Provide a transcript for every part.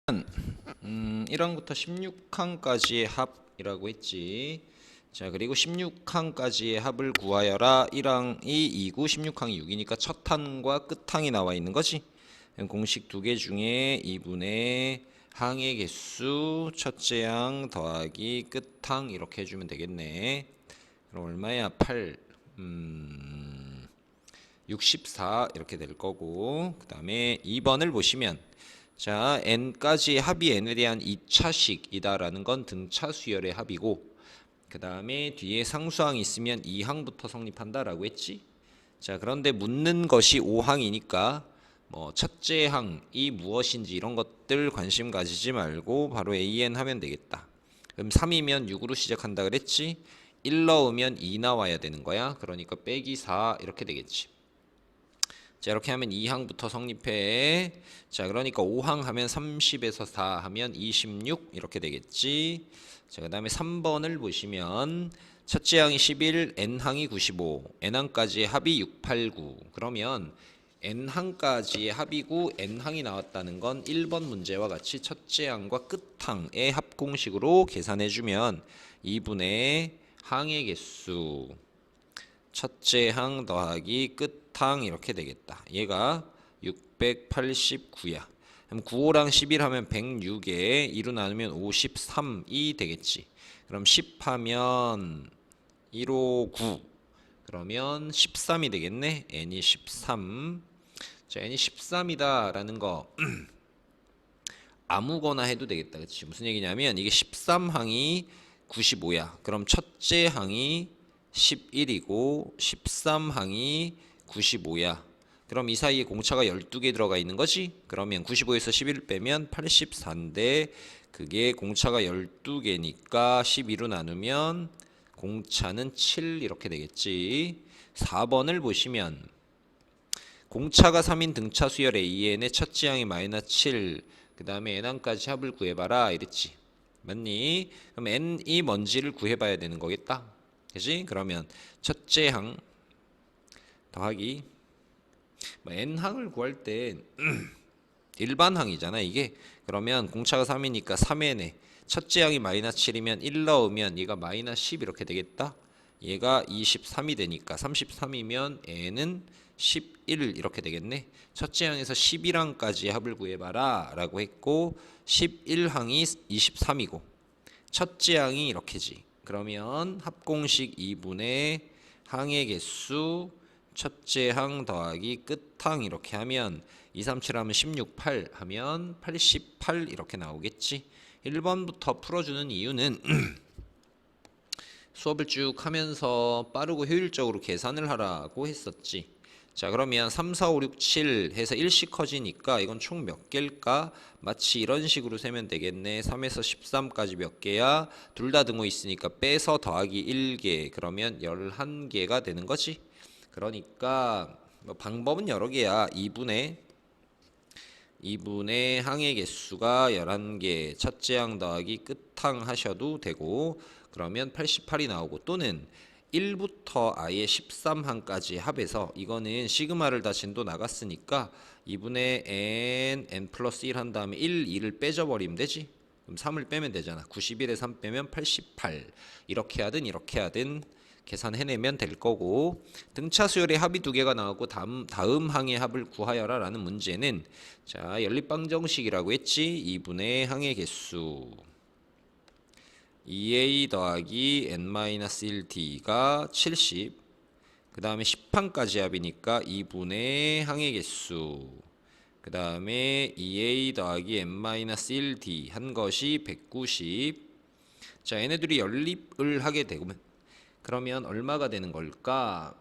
1항부터 16항까지의 합이라고 했지. 자, 그리고 16항까지의 합을 구하여라. 1항이 2고 16항이 6이니까 첫 항과 끝 항이 나와 있는 거지. 공식 두 개 중에 2분의 항의 개수 첫째 항 더하기 끝 항 이렇게 해주면 되겠네. 그럼 얼마야? 8 64 이렇게 될 거고, 그 다음에 2번을 보시면 자, n까지의 합이 n에 대한 2차식이다라는 건 등차 수열의 합이고, 그 다음에 뒤에 상수항이 있으면 2항부터 성립한다라고 했지. 자, 그런데 묻는 것이 5항이니까 뭐 첫째 항이 무엇인지 이런 것들 관심 가지지 말고 바로 AN 하면 되겠다. 그럼 3이면 6으로 시작한다 그랬지. 1 넣으면 2 나와야 되는 거야. 그러니까 빼기 4 이렇게 되겠지. 자, 이렇게 하면 2항부터 성립해. 자, 그러니까 5항 하면 30에서 4 하면 26 이렇게 되겠지. 자, 그 다음에 3번을 보시면 첫째 항이 11, n항이 95, n항까지의 합이 689. 그러면 n항까지의 합이고 n항이 나왔다는 건 1번 문제와 같이 첫째 항과 끝항의 합공식으로 계산해주면 2분의 항의 개수 첫째 항 더하기 끝 항 이렇게 되겠다. 얘가 689야. 그럼 95랑 11 하면 106에 2로 나누면 53이 되겠지. 그럼 10 하면 159 그러면 13이 되겠네. n이 13. 자, n이 13이다 라는 거 아무거나 해도 되겠다. 그치? 무슨 얘기냐면 이게 13항이 95야. 그럼 첫째 항이 11이고 13항이 95야. 그럼 이 사이에 공차가 12개 들어가 있는 거지? 그러면 95에서 11 빼면 84인데 그게 공차가 12개니까 12로 나누면 공차는 7 이렇게 되겠지. 4번을 보시면 공차가 3인 등차 수열 AN의 첫째 항이 마이너스 7, 그 다음에 n항까지 합을 구해봐라 이랬지. 맞니? 그럼 n이 뭔지를 구해봐야 되는 거겠다. 그치? 그러면 첫째 항 더하기 n항을 구할 때 일반항이잖아 이게. 그러면 공차가 3이니까 3n에 첫째 항이 마이너스 7이면 1 넣으면 얘가 마이너스 10 이렇게 되겠다. 얘가 23이 되니까 33이면 n은 11 이렇게 되겠네. 첫째 항에서 11항까지 합을 구해봐라 라고 했고 11항이 23이고 첫째 항이 이렇게지. 그러면 합공식 2분의 항의 개수 첫째 항 더하기 끝항 이렇게 하면 2, 3, 7 하면 16, 8 하면 88 이렇게 나오겠지. 1번부터 풀어주는 이유는 수업을 쭉 하면서 빠르고 효율적으로 계산을 하라고 했었지. 자, 그러면 3, 4, 5, 6, 7 해서 1씩 커지니까 이건 총 몇 개일까? 마치 이런 식으로 세면 되겠네. 3에서 13까지 몇 개야? 둘 다 등호 있으니까 빼서 더하기 1개. 그러면 11개가 되는 거지. 그러니까 뭐 방법은 여러 개야. 2분의 항의 개수가 11개, 첫째 항 더하기 끝항 하셔도 되고, 그러면 88이 나오고, 또는 1부터 아예 13항까지 합해서 이거는 시그마를 다 진도 나갔으니까 2분의 n 플러스 1 한 다음에 1, 2를 빼줘버리면 되지. 그럼 3을 빼면 되잖아. 91에 3 빼면 88. 이렇게 하든 이렇게 하든 계산해내면 될 거고, 등차 수열의 합이 두 개가 나오고 다음 항의 합을 구하여라 라는 문제는 자, 연립방정식이라고 했지. 2분의 항의 개수 2a 더하기 n-1d가 70, 그 다음에 10항까지 합이니까 2분의 항의 개수, 그 다음에 2a 더하기 n-1d 한 것이 190. 자, 얘네들이 연립을 하게 되면 그러면 얼마가 되는 걸까?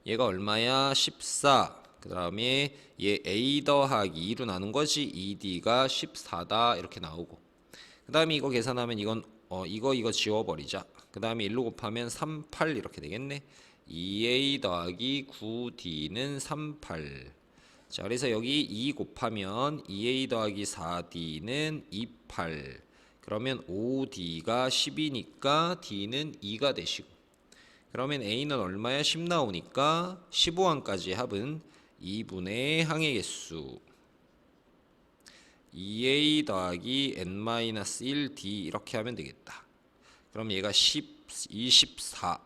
얘가 얼마야? 14. 그 다음에 얘 a 더하기 2로 나눈 거지. 2d가 14다 이렇게 나오고, 그 다음에 이거 계산하면 이건 이거 지워버리자. 그 다음에 1로 곱하면 38 이렇게 되겠네. 2a 더하기 9d는 38. 자, 그래서 여기 2 곱하면 2a 더하기 4d는 28. 그러면 5d가 10이니까 d는 2가 되시고, 그러면 a는 얼마야? 10 나오니까 15항까지 합은 2분의 항의 개수 2a 더하기 n-1d 이렇게 하면 되겠다. 그럼 얘가 24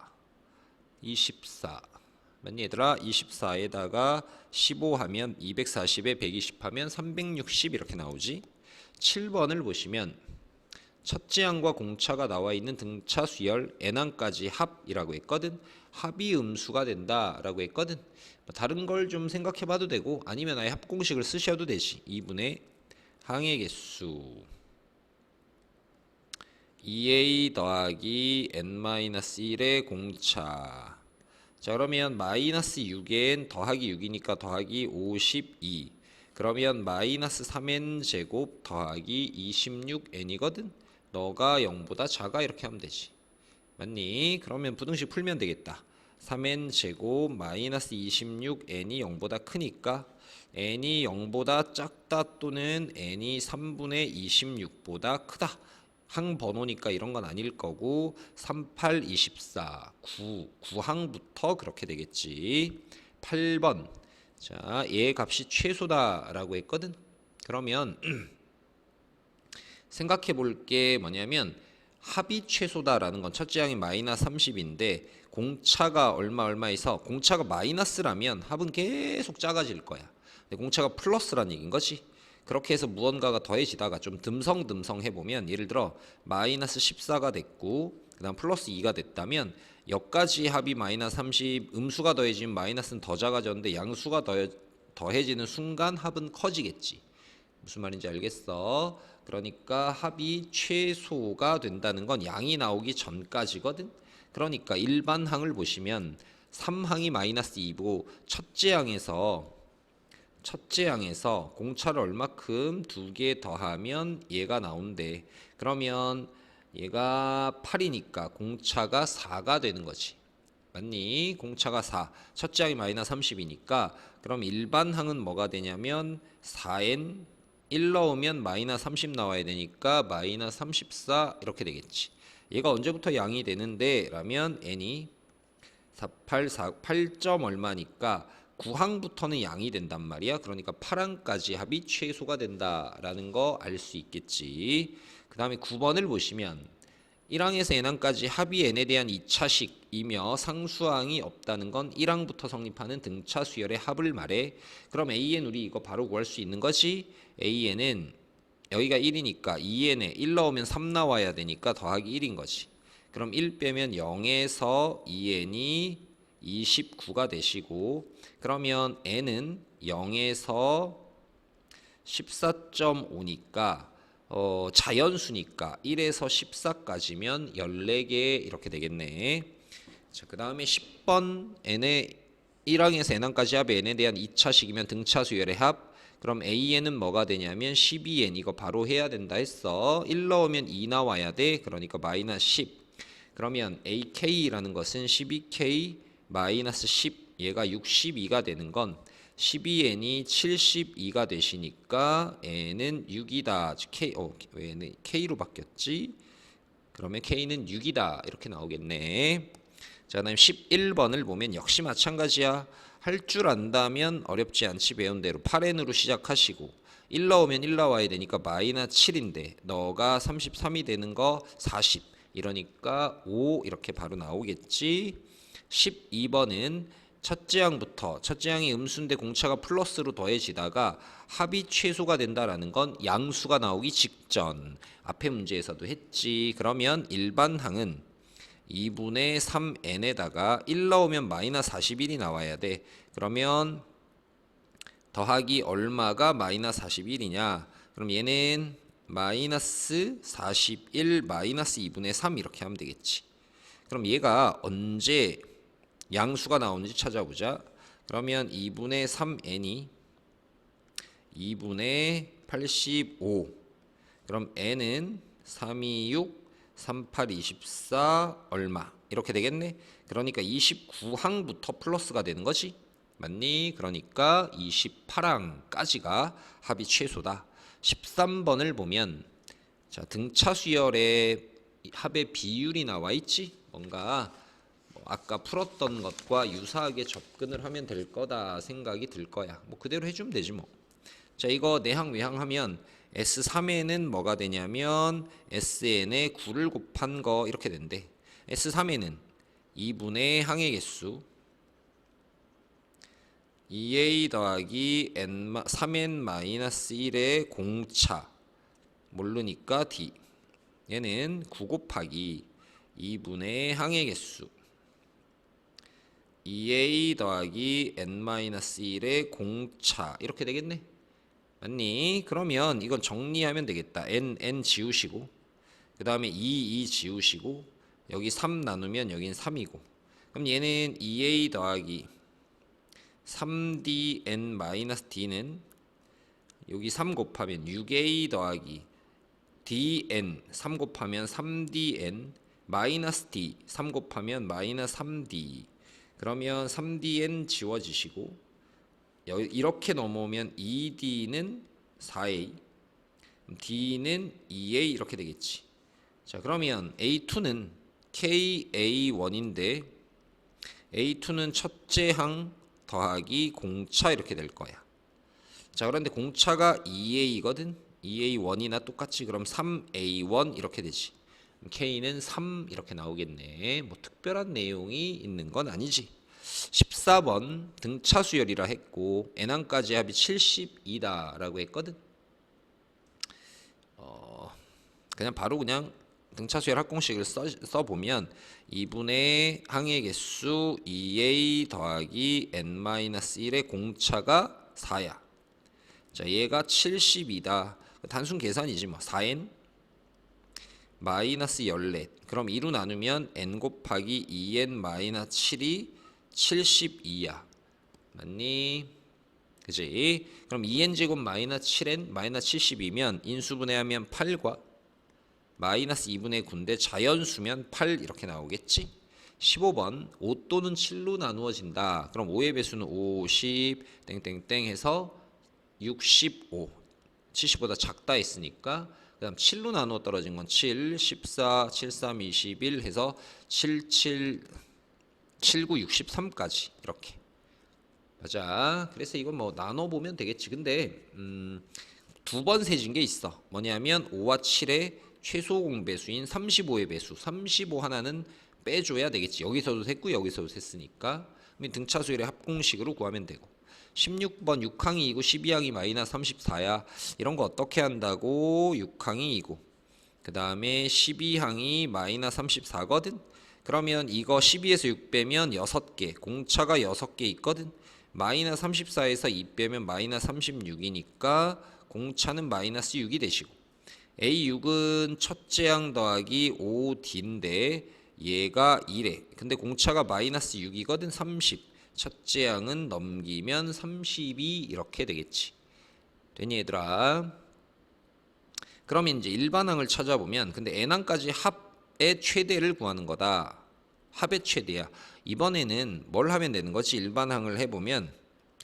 맞니 얘들아? 24에다가 15 하면 240에 120 하면 360 이렇게 나오지. 7번을 보시면 첫째 항과 공차가 나와 있는 등차 수열 n항까지 합이라고 했거든. 합이 음수가 된다라고 했거든. 다른 걸 좀 생각해 봐도 되고 아니면 아예 합공식을 쓰셔도 되지. 2분의 항의 개수 2a 더하기 n-1의 공차. 자 그러면 마이너스 6n 더하기 6이니까 더하기 52. 그러면 마이너스 3n 제곱 더하기 26n이거든. 너가 0보다 작아 이렇게 하면 되지. 맞니? 그러면 부등식 풀면 되겠다. 3n 제곱 마이너스 26n이 0보다 크니까 n이 0보다 작다 또는 n이 3분의 26보다 크다. 항 번호니까 이런 건 아닐 거고 38, 24, 9항부터 그렇게 되겠지. 8번 자, 얘 값이 최소다라고 했거든. 그러면 생각해 볼 게 뭐냐면 합이 최소다라는 건 첫째 항이 마이너스 30인데 공차가 얼마에서 공차가 마이너스라면 합은 계속 작아질 거야. 근데 공차가 플러스란 얘기인 거지. 그렇게 해서 무언가가 더해지다가 좀 듬성듬성 해보면 예를 들어 마이너스 14가 됐고 그 다음 플러스 2가 됐다면 여기까지 합이 마이너스 30 음수가 더해지면 마이너스는 더 작아졌는데 양수가 더해지는 순간 합은 커지겠지. 무슨 말인지 알겠어? 그러니까 합이 최소가 된다는 건 양이 나오기 전까지거든. 그러니까 일반 항을 보시면 3항이 마이너스 2고 첫째 항에서 공차를 얼마큼 두 개 더하면 얘가 나온대. 그러면 얘가 8이니까 공차가 4가 되는 거지. 맞니? 공차가 4. 첫째 항이 마이너스 30이니까 그럼 일반 항은 뭐가 되냐면 4n 1 넣으면 마이너스 30 나와야 되니까 마이너스 34 이렇게 되겠지. 얘가 언제부터 양이 되는데 라면 n이 8점 얼마니까 9항부터는 양이 된단 말이야. 그러니까 8항까지 합이 최소가 된다라는 거 알 수 있겠지. 그 다음에 9번을 보시면 1항에서 n항까지 합이 n에 대한 2차식이며 상수항이 없다는 건 1항부터 성립하는 등차 수열의 합을 말해. 그럼 an 우리 이거 바로 구할 수 있는 거지. an은 여기가 1이니까 2n에 1 넣으면 3 나와야 되니까 더하기 1인 거지. 그럼 1 빼면 0에서 2n이 29가 되시고 그러면 n은 0에서 14.5니까 자연수니까 1에서 14까지면 14개 이렇게 되겠네. 자, 그 다음에 10번 n의 1항에서 n항까지 합의 n에 대한 2차식이면 등차 수열의 합. 그럼 an은 뭐가 되냐면 12n 이거 바로 해야 된다 했어. 1 넣으면 2 나와야 돼. 그러니까 마이너스 10. 그러면 ak라는 것은 12k 마이너스 10 얘가 62가 되는 건 12n이 72가 되시니까 n은 6이다. 왜 k로 바뀌었지? 그러면 k는 6이다. 이렇게 나오겠네. 자, 그다음 11번을 보면 역시 마찬가지야. 할 줄 안다면 어렵지 않지. 배운 대로 8n으로 시작하시고 1 넣으면 1 나와야 되니까 마이너스 7인데 너가 33이 되는 거 40. 이러니까 5 이렇게 바로 나오겠지. 12번은 첫째 항이 음수인데 공차가 플러스로 더해지다가 합이 최소가 된다라는 건 양수가 나오기 직전. 앞에 문제에서도 했지. 그러면 일반 항은 2분의 3n에다가 1 넣으면 마이너스 41이 나와야 돼. 그러면 더하기 얼마가 마이너스 41이냐? 그럼 얘는 마이너스 41 마이너스 2분의 3 이렇게 하면 되겠지. 그럼 얘가 언제 양수가 나오는지 찾아보자. 그러면 2분의 3n이 2분의 85. 그럼 n은 326 38, 24 얼마 이렇게 되겠네. 그러니까 29항부터 플러스가 되는 거지. 맞니? 그러니까 28항까지가 합이 최소다. 13번을 보면 자, 등차 수열의 합의 비율이 나와 있지. 뭔가 아까 풀었던 것과 유사하게 접근을 하면 될 거다 생각이 들 거야. 뭐 그대로 해주면 되지 뭐. 자, 이거 내항 외항 하면 S3에는 뭐가 되냐면 SN에 9를 곱한 거 이렇게 된대. S3에는 2분의 항의 개수 2a 더하기 3n-1의 공차 모르니까 d 얘는 9 곱하기 2분의 항의 개수 2a 더하기 n-1의 공차 이렇게 되겠네. 맞니? 그러면 이건 정리하면 되겠다. n 지우시고 그 다음에 2 지우시고 여기 3 나누면 여긴 3이고 그럼 얘는 2a 더하기 3dn-d는 여기 3 곱하면 6a 더하기 dn 3 곱하면 3dn 마이너스 d 3 곱하면 마이너스 3d 그러면 3dn 지워지시고 이렇게 넘어오면 2d는 4a d는 2a 이렇게 되겠지. 자 그러면 a2는 ka1인데 a2는 첫째 항 더하기 공차 이렇게 될 거야. 자 그런데 공차가 2a거든. 2a1이나 똑같이 그럼 3a1 이렇게 되지. k는 3 이렇게 나오겠네. 뭐 특별한 내용이 있는 건 아니지. 14번 등차 수열이라 했고 n항까지 합이 72다 라고 했거든. 그냥 바로 그냥 등차 수열 합공식을 써보면 2분의 항의 개수 2a 더하기 n-1의 공차가 4야. 자 얘가 72다. 단순 계산이지 뭐. 4n 마이너스 14 그럼 2로 나누면 n 곱하기 2n 마이너스 7이 72야. 맞니? 그지? 그럼 2n 제곱 마이너스 7n 마이너스 72면 인수분해하면 8과 마이너스 2분의 9인데 자연수면 8 이렇게 나오겠지? 15번 5 또는 7로 나누어진다. 그럼 5의 배수는 50 땡땡땡 해서 65 70보다 작다 했으니까 그 다음 7로 나누어 떨어진 건 7 14 73 21 해서 77 79 63까지 이렇게 맞아. 그래서 이건 뭐 나눠보면 되겠지. 근데 두 번 세진 게 있어. 뭐냐면 5와 7의 최소 공배수인 35의 배수 35 하나는 빼줘야 되겠지. 여기서도 셌고 여기서도 셌으니까 등차 수열의 합공식으로 구하면 되고 16번 6항이 2고 12항이 마이너스 34야. 이런 거 어떻게 한다고? 6항이 2고 그 다음에 12항이 마이너스 34거든. 그러면 이거 12에서 6 빼면 6개 공차가 6개 있거든. 마이너스 34에서 2 빼면 마이너스 36이니까 공차는 마이너스 6이 되시고 A6은 첫째 항 더하기 5D인데 얘가 2래. 근데 공차가 마이너스 6이거든. 30 첫째 항은 넘기면 32 이렇게 되겠지. 되니 얘들아? 그럼 이제 일반항을 찾아보면 근데 n항까지 합의 최대를 구하는 거다. 합의 최대야. 이번에는 뭘 하면 되는 거지? 일반항을 해보면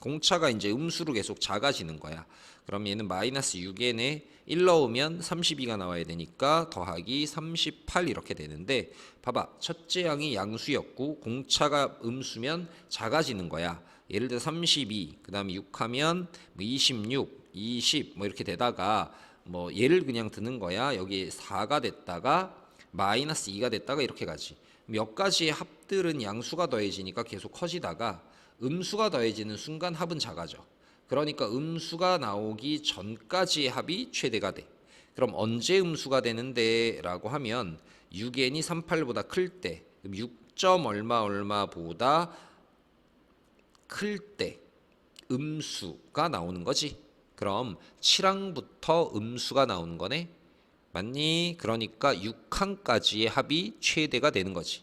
공차가 이제 음수로 계속 작아지는 거야. 그럼 얘는 마이너스 6n에 1 넣으면 32가 나와야 되니까 더하기 38 이렇게 되는데 봐봐. 첫째 항이 양수였고 공차가 음수면 작아지는 거야. 예를 들어 32, 그 다음에 6 하면 26, 20 뭐 이렇게 되다가 뭐 얘를 그냥 드는 거야. 여기 4가 됐다가 마이너스 2가 됐다가 이렇게 가지. 몇 가지의 합들은 양수가 더해지니까 계속 커지다가 음수가 더해지는 순간 합은 작아져. 그러니까 음수가 나오기 전까지의 합이 최대가 돼. 그럼 언제 음수가 되는데 라고 하면 6n이 38보다 클 때, 6점 얼마보다 클 때 음수가 나오는 거지. 그럼 7항부터 음수가 나오는 거네. 맞니? 그러니까 6항까지의 합이 최대가 되는 거지.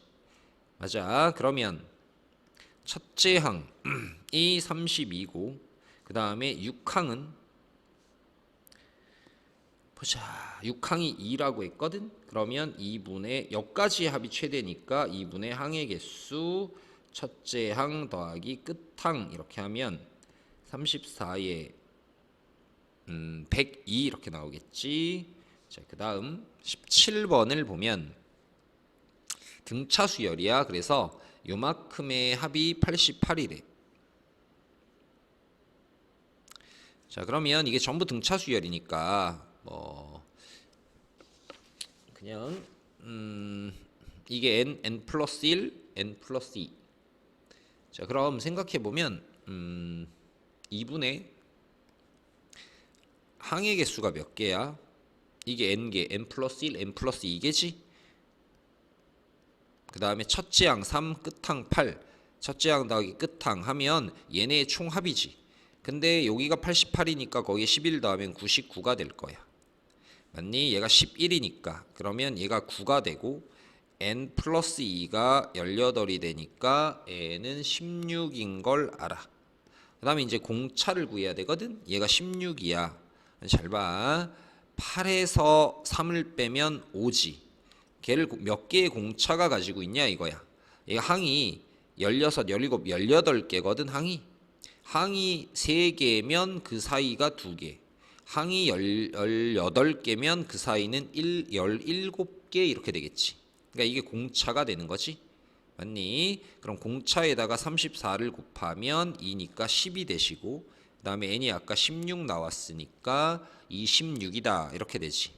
맞아. 그러면 첫째 항이 32고 그 다음에 6항은 보자. 6항이 2라고 했거든. 그러면 2분의 여기까지의 합이 최대니까 2분의 항의 개수 첫째 항 더하기 끝항 이렇게 하면 34에 102 이렇게 나오겠지. 자, 그 다음 17번을 보면 등차 수열이야. 그래서 요만큼의 합이 88이래. 자, 그러면 이게 전부 등차 수열이니까 뭐 그냥 이게 n 플러스 1, n 플러스 2. 자, 그럼 생각해 보면 2분의 항의 개수가 몇 개야? 이게 n개, n 플러스 1, n 플러스 2개지? 그 다음에 첫째 항 3, 끝항 8. 첫째 항 더하기 끝항 하면 얘네의 총합이지. 근데 여기가 88이니까 거기에 11 더하면 99가 될 거야. 맞니? 얘가 11이니까 그러면 얘가 9가 되고 n 플러스 2가 18이 되니까 n은 16인 걸 알아. 그 다음에 이제 공차를 구해야 되거든. 얘가 16이야. 잘 봐. 8에서 3을 빼면 5지. 걔를 몇 개의 공차가 가지고 있냐 이거야. 얘가 항이 16, 17, 18개거든 항이. 항이 3개면 그 사이가 2개. 항이 18개면 그 사이는 17개 이렇게 되겠지. 그러니까 이게 공차가 되는 거지. 맞니? 그럼 공차에다가 34를 곱하면 2니까 10이 되시고 그 다음에 n이 아까 16 나왔으니까 26이다 이렇게 되지.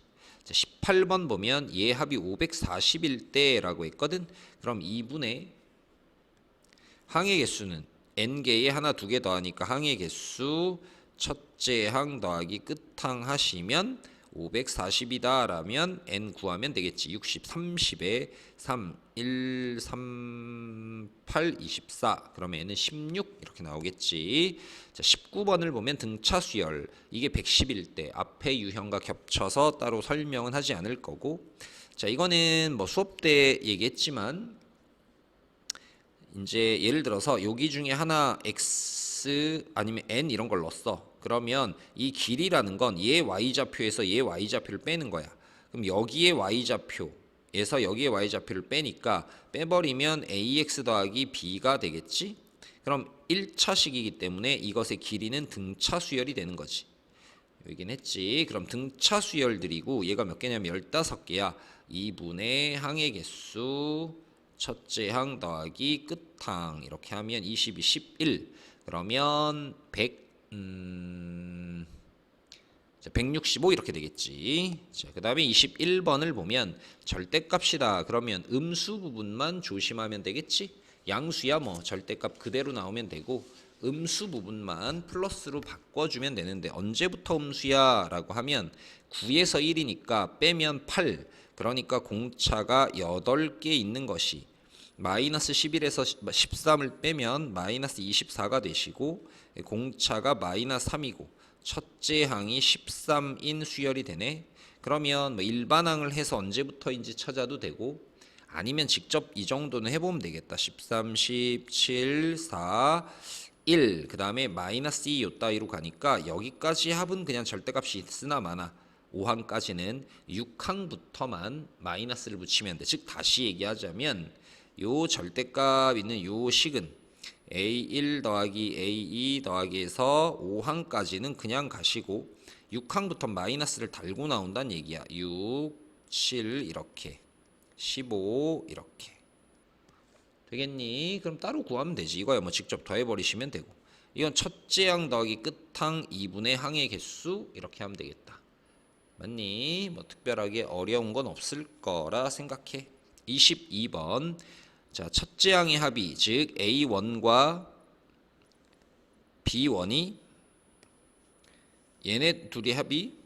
자, 18번 보면 얘 합이 541대 라고 했거든. 그럼 2분의 항의 개수는 n개에 하나 두 개 더하니까 항의 개수 첫째 항 더하기 끝항 하시면 540이다 라면 n 구하면 되겠지. 60, 30에 3, 1, 3, 8, 24. 그러면 n은 16 이렇게 나오겠지. 자, 19번을 보면 등차 수열. 이게 111대. 앞에 유형과 겹쳐서 따로 설명은 하지 않을 거고. 자, 이거는 뭐 수업 때 얘기했지만 이제 예를 들어서 여기 중에 하나 x 아니면 n 이런 걸 넣었어. 그러면 이 길이라는 건 얘 y좌표에서 얘 y좌표를 빼는 거야. 그럼 여기에 y좌표에서 여기에 y좌표를 빼니까 빼버리면 ax 더하기 b가 되겠지. 그럼 1차식이기 때문에 이것의 길이는 등차 수열이 되는 거지. 여긴 했지. 그럼 등차 수열들이고 얘가 몇 개냐면 15개야. 2분의 항의 개수 첫째 항 더하기 끝항 이렇게 하면 22, 11. 그러면 165 이렇게 되겠지. 자, 그 다음에 21번을 보면 절대값이다. 그러면 음수 부분만 조심하면 되겠지. 양수야 뭐 절대값 그대로 나오면 되고 음수 부분만 플러스로 바꿔주면 되는데 언제부터 음수야 라고 하면 9에서 1이니까 빼면 8. 그러니까 공차가 8개 있는 것이 마이너스 11에서 13을 빼면 마이너스 24가 되시고 공차가 마이너스 3이고 첫째 항이 13인 수열이 되네. 그러면 뭐 일반항을 해서 언제부터인지 찾아도 되고 아니면 직접 이 정도는 해보면 되겠다. 13, 17, 4, 1. 그 다음에 마이너스 2 요따위로 가니까 여기까지 합은 그냥 절대값이 있으나 마나 5항까지는 6항부터만 마이너스를 붙이면 돼. 즉 다시 얘기하자면 요 절대값 있는 요 식은 A1 더하기 A2 더하기 해서 5항까지는 그냥 가시고 6항부터 마이너스를 달고 나온다는 얘기야. 6, 7 이렇게 15 이렇게 되겠니? 그럼 따로 구하면 되지. 이거야 뭐 직접 더해버리시면 되고 이건 첫째 항 더하기 끝항 2분의 항의 개수 이렇게 하면 되겠다. 맞니? 뭐 특별하게 어려운 건 없을 거라 생각해. 22번. 자, 첫째 항의 합이 즉 A1과 B1이 얘네 둘이 합이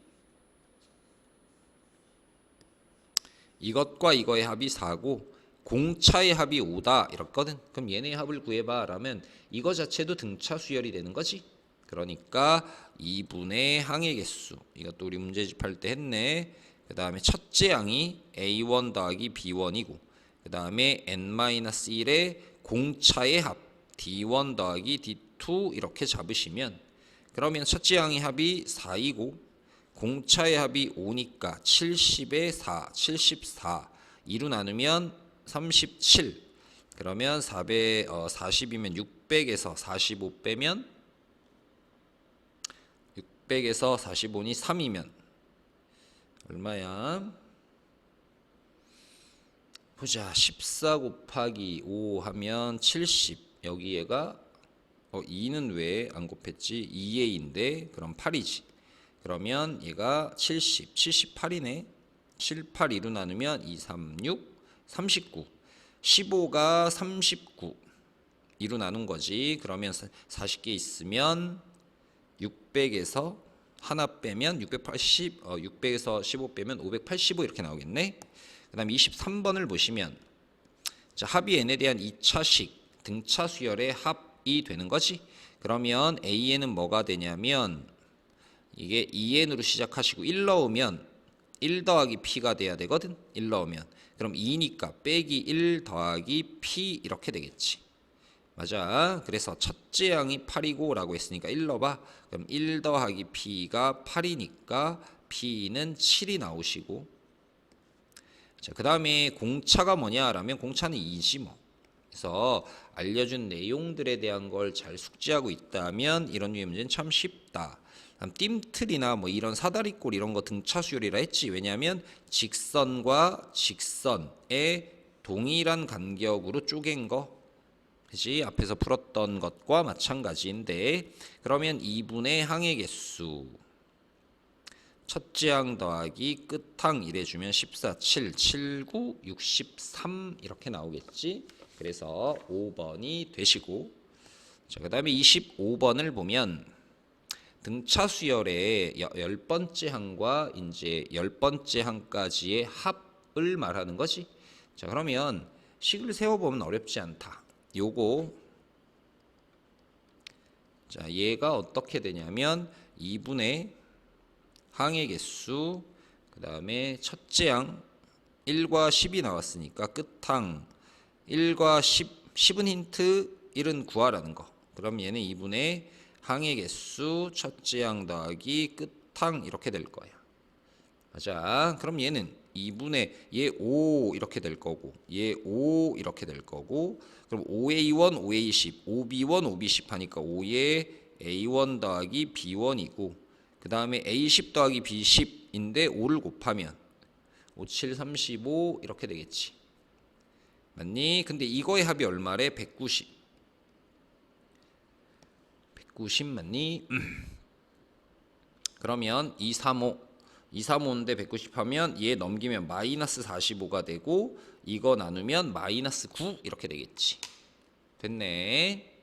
이것과 이거의 합이 4고 공차의 합이 5다 이렇거든. 그럼 얘네의 합을 구해봐 라면 이거 자체도 등차 수열이 되는 거지. 그러니까 2분의 항의 개수 이것도 우리 문제집 할 때 했네. 그 다음에 첫째 항이 A1 더하기 B1이고 그 다음에 n-1의 공차의 합 D1 더하기 D2 이렇게 잡으시면 그러면 첫째 항의 합이 4이고 공차의 합이 5니까 70에 4, 74 2로 나누면 37 그러면 40이면 600에서 45 빼면 600에서 45니 3이면 얼마야? 보자. 14 곱하기 5 하면 70 여기 얘가 2는 왜 안 곱했지? 2a인데 그럼 8이지. 그러면 얘가 70, 78이네. 7, 8, 2로 나누면 2, 3, 6, 39. 15가 39. 2로 나눈 거지. 그러면 40개 있으면 600에서 하나 빼면 680, 600에서 15 빼면 585 이렇게 나오겠네. 그 다음 23번을 보시면 자, 합이 n에 대한 2차식 등차 수열의 합이 되는 거지. 그러면 an은 뭐가 되냐면 이게 2n으로 시작하시고 1 넣으면 1 더하기 p가 돼야 되거든. 1 넣으면 그럼 2니까 빼기 1 더하기 p 이렇게 되겠지. 맞아. 그래서 첫째 항이 8이고 라고 했으니까 1 넣어봐. 그럼 1 더하기 p가 8이니까 p는 7이 나오시고, 자, 그 다음에 공차가 뭐냐라면 공차는 2지 뭐. 그래서 알려준 내용들에 대한 걸 잘 숙지하고 있다면 이런 유의 문제는 참 쉽다. 띠틀이나 뭐 이런 사다리꼴 이런 거 등차 수열이라 했지. 왜냐하면 직선과 직선의 동일한 간격으로 쪼갠 거, 그지? 앞에서 풀었던 것과 마찬가지인데, 그러면 2분의 항의 개수 첫째 항 더하기 끝항 이래주면 14, 7, 7, 9, 63 이렇게 나오겠지. 그래서 5번이 되시고, 자, 그 다음에 25번을 보면 등차 수열의 10번째 항과 이제 10번째 항까지의 합을 말하는 거지. 자, 그러면 식을 세워보면 어렵지 않다. 요거, 자, 얘가 어떻게 되냐면 2분의 항의 개수, 그 다음에 첫째 항 1과 10이 나왔으니까 끝항 1과 10, 10은 힌트, 1은 구하라는 거. 그럼 얘는 2분의 항의 개수 첫째 항 더하기 끝항 이렇게 될 거야. 맞아. 그럼 얘는 2분의 얘 5 이렇게 될 거고, 얘 5 이렇게 될 거고, 그럼 5A1, 5A10, 5B1, 5B10 하니까 5에 A1 더하기 B1이고, 그 다음에 A10 더하기 B10인데 5를 곱하면 5, 7, 35 이렇게 되겠지. 맞니? 근데 이거의 합이 얼마래? 190. 190 맞니? 그러면 235. 235인데 190 하면 얘 넘기면 마이너스 45가 되고, 이거 나누면 마이너스 9 이렇게 되겠지. 됐네.